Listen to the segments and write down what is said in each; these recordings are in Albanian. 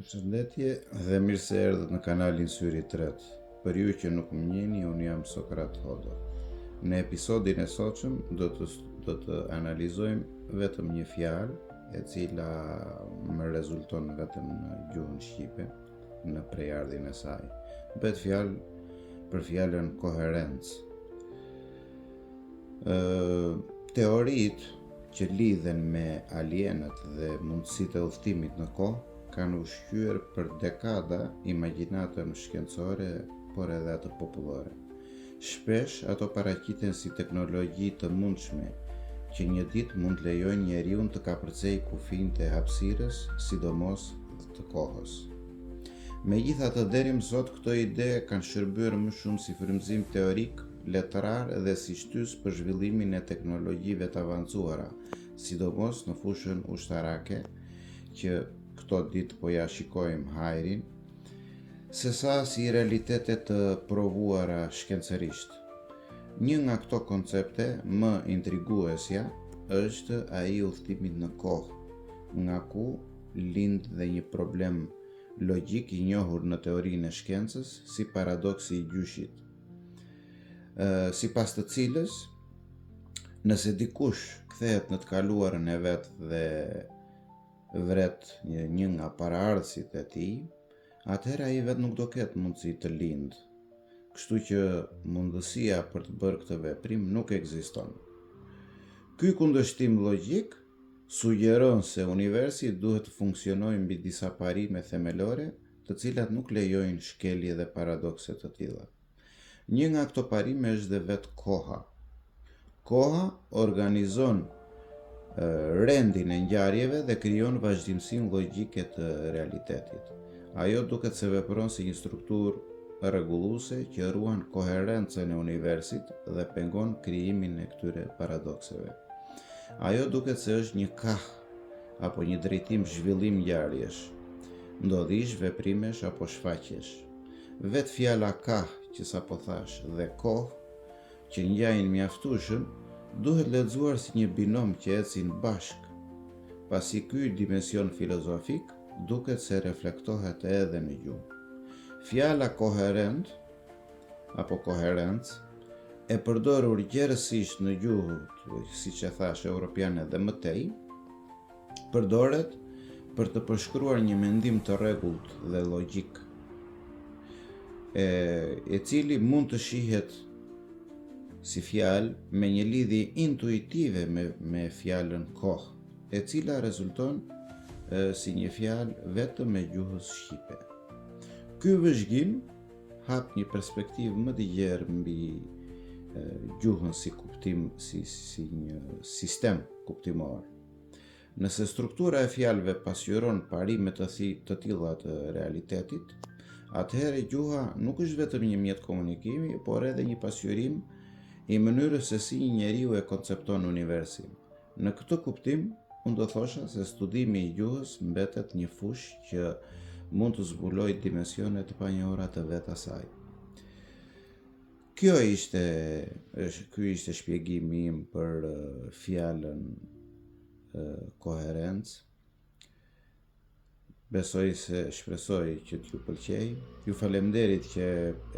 Përshëndetje dhe mirë se erdhët në kanalin Syri Tret. Për ju që nuk më njihni, unë jam Sokrat Hodo. Në episodin e sotshëm do të analizojmë vetëm një fjalë e cila më rezulton vetëm në gjuhën shqipe, në prejardhjen e saj. Bëhet fjalë për fjalën koherencë. Teoritë që lidhen me alienët dhe mundësitë e udhëtimit në kohë kanë ushqyer për dekada imagjinatën shkencore, por edhe atë popullore. Shpesh ato paraqiten si teknologji të mundshme që një ditë mund lejojnë njeriu të kapërcej kufijtë e hapësirës, sidomos të kohës. Megjithatë, deri më sot këto ide kanë shërbyer më shumë si frymëzim teorik, letrar dhe si shtys për zhvillimin e teknologjive të avancuara, sidomos në fushën ushtarake, që këto ditë po ja shikojmë hajrin, sesa si realitete të provuara shkencërisht. Një nga këto koncepte më intriguesja është ai udhëtimit në kohë, nga ku lind dhe një problem logjik i njohur në teorinë e shkencës si paradoksi i gjyshit. Sipas të cilës, nëse dikush kthehet në të kaluarën e vet dhe vret një nga paraardhësit e tij, atëherë ai vetë nuk do ketë mundësi të lindë, kështu që mundësia për të bërë këtë veprim nuk ekziston. Ky kundërshtim logjik sugjeron se universi duhet të funksionojë mbi disa parime themelore, të cilat nuk lejojnë shkelje dhe paradokse të tilla. Një nga këto parime është dhe vetë koha. Koha organizon rendin e ngjarjeve dhe krijon vazhdimsinë logjike të realitetit. Ajo duket se vepron si një strukturë rregulluese që ruan koherencën e universit dhe pengon krijimin e këtyre paradokseve. Ajo duket se është një kahë apo një drejtim zhvillim ngjarjesh, ndodhish, veprimesh apo shfaqjesh. Vetë fjala kahë që sapo thash dhe kohë që ngjajnë mjaftueshëm duhet lexuar si një binom që ecin bashk, pasi ky dimension filozofik duket se reflektohet edhe në gjuhë. Fjala koherent apo koherencë e përdorur gjerësisht në gjuhët, siç e thash, europiane dhe më tej, përdoret për të përshkruar një mendim të rregullt dhe logjik, e cili mund të shihet si fjalë me një lidhje intuitive me fjalën kohë, e cila rezulton si një fjalë vetëm me gjuhës shqipe. Ky vëzhgim hap një perspektivë më të gjerë mbi gjuhën si kuptim, si një sistem kuptimor. Nëse struktura e fjalëve pasqyron parime të tilla të realitetit, atëherë gjuha nuk është vetëm një mjet komunikimi, por edhe një pasqyrim i mënyrës se si njeriu e koncepton universin. Në këtë kuptim, unë do thosha se studimi i gjuhës mbetet një fushë që mund të zbulojë dimensione të panjohura të vetë asaj. Ky ishte shpjegimi im për fjalën koherencë. Shpresoj që t'ju pëlqej. Ju falemnderit që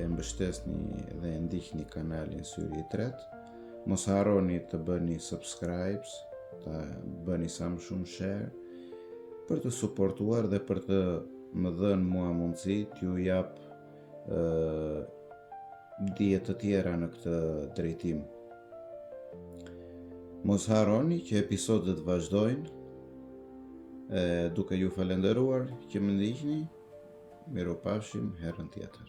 e mbështesni dhe e ndiqni kanalin Syri Tret. Mos harroni të bëni subscribes, të bëni sa më shumë share, për të suportuar dhe për të më dhënë mua mundësi t'ju jap dije të tjera në këtë drejtim. Mos harroni që episodet vazhdojnë, duke ju falenderuar që më ndiqni. Miropafshim herën tjetër.